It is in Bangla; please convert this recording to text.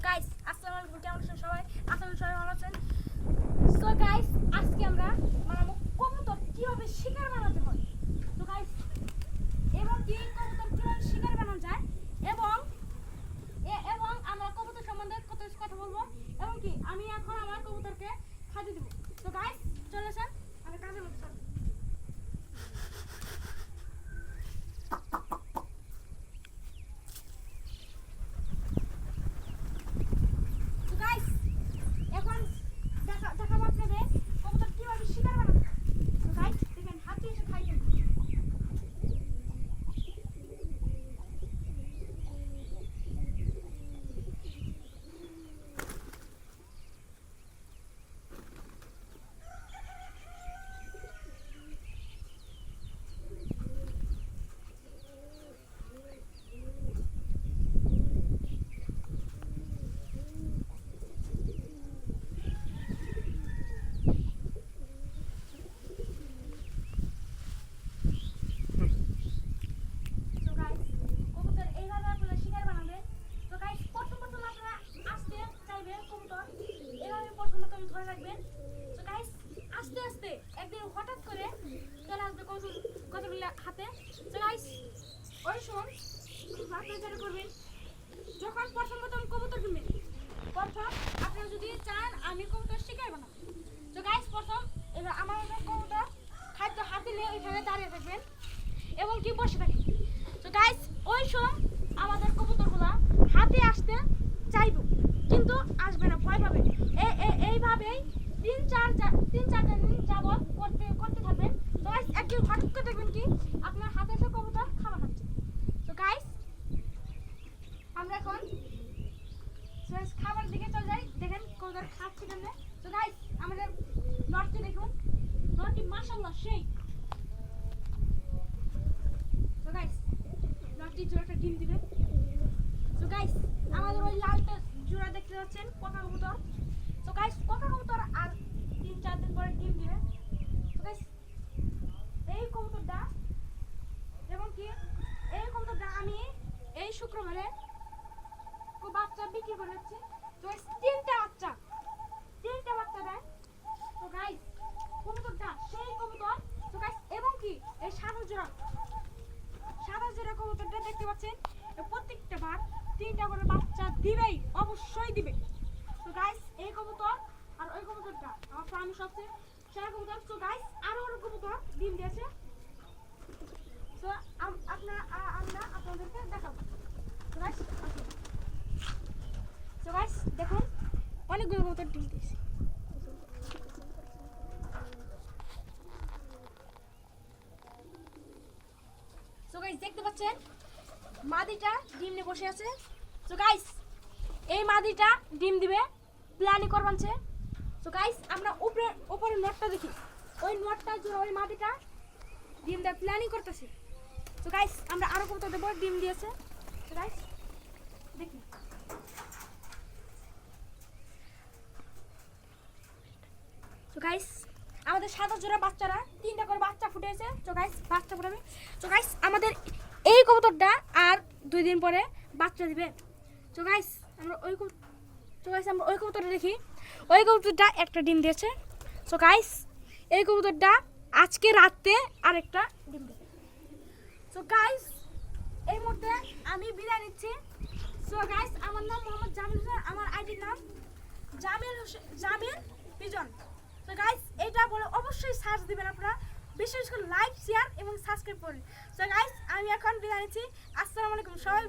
গাইস আসসালামু আলাইকুম, কেমন আছেন সবাই? আশা করি সবাই ভালো আছেন। সো গাইস আজকে আমরা বানাবো কবুতর কিভাবে শিকার বানাতে হয়। তো গাইস এবং কি কবুতর কিভাবে শিকার বানানো যায় এবং এবং আমরা কবুতর সম্বন্ধে কত কথা বলবো এবং কি আমি এখন আমার কবুতরকে খাদ্য দেব। তো গাইস চলে আসেন আমরা কাজের মধ্যে চলি। আস্তে আস্তে একদিন হঠাৎ করে চলে আসবে কতগুলি হাতে। তো গাইস ওই সময় আপনারা করবেন যখন প্রথম কবুতর কিনবেন, প্রথম আপনারা যদি চান আমি কবুতর শিকার বানাবো। তো গাইস প্রথম এবার আমার কবুতর খাদ্য হাতে নিয়ে ওইখানে দাঁড়িয়ে থাকবেন এবং কি বসে থাকবেন। তো গাইস ওই সময় আমাদের কবুতরগুলো হাতে আসতে চাইব কিন্তু আসবে না, ভয় পাবে। এইভাবেই তিন চার দিন যাবত করতে থাকবেন। তো গাইস একদিন হঠাৎ করে দেখবেন কি আপনার হাতে এসে কবুতর খাবার খাচ্ছে। তো গাইস আমরা এখন খাবার দিকে চলে যাই, দেখেন কবুতর খাচ্ছে কেমনে। তো গাইস আমাদের নটটি দেখুন, নটটি মাশাআল্লাহ সেই। তো গাইস নটটি জোড়াটা ডিম দিবে। তো গাইস আমাদের ওই লালটা জোড়া দেখতে পাচ্ছেন কোকা কবুতর। তো গাইস কোকা কবুতর আর 3-4 দিন পরে ডিম দিবে। তো গাইস এই কবুতরটা এবং কি এই কবুতরটা আমি এই শুক্রবারে বাচ্চা বিক্রি করে যাচ্ছি। তো গাইস তিনটা বাচ্চা দেয়। তো গাইস কবুতরটা সেই কবুতর। তো গাইস এবং কি এই সাদা জোড়া কবুতরটা দেখতে পাচ্ছেন প্রত্যেকটা বার 3টা করে বাচ্চা দিবেই, অবশ্যই দিবে। তো গাইস এই কবুতর আর ওই কবুতরটা আমার ফার্মে সবচেয়ে সেরা কবুতর। তো গাইস আরো কবুতর ডিম দিয়েছে। তো আমরা আপনাদেরকে দেখাবো। তো গাইস দেখুন অনেকগুলো কবুতর ডিম দিয়েছে। তো গাইস দেখতে পাচ্ছেন মাদিটা ডিম নিয়ে বসে আছে। তো গাইস এই মাদিটা ডিম দিবে, প্ল্যানিং করবানছে। তো গাইস আমরা উপরে নটটা দেখি, ওই নটটা জোড়া ওই মাদিটা ডিম দেওয়ার প্ল্যানিং করতেছে। তো গাইস আমরা আরো কবুতর দেবো, ডিম দিয়েছে। তো গাইস দেখি তো গাইস আমাদের সাদা জোড়া বাচ্চারা 3টা করে বাচ্চা ফুটেছে। তো গাইস বাচ্চা ফুটাবে। তো গাইস আমাদের এই কবুতরটা আর 2 দিন পরে বাচ্চা দিবে। তো গাইস আমরা ওই কবুতরটা দেখি, ওই কবুতরটা একটা ডিম দিয়েছে। তো গাইস এই কবুতরটা আজকে রাতে আরেকটা ডিম দেবে। তো গাইস এই মুহূর্তে আমি বিদায় নিচ্ছি। সো গাইস আমার নাম মোহাম্মদ জামিল হোসেন, আমার আইডির নাম জামিল পিজন। তো গাইস এটা বলে অবশ্যই সার্চ দিবেন আপনারা, বিশেষ করে লাইক শেয়ার এবং সাবস্ক্রাইব করুন। তো গাইস আমি এখন বিদায় নিচ্ছি। আসসালামু আলাইকুম সবাই।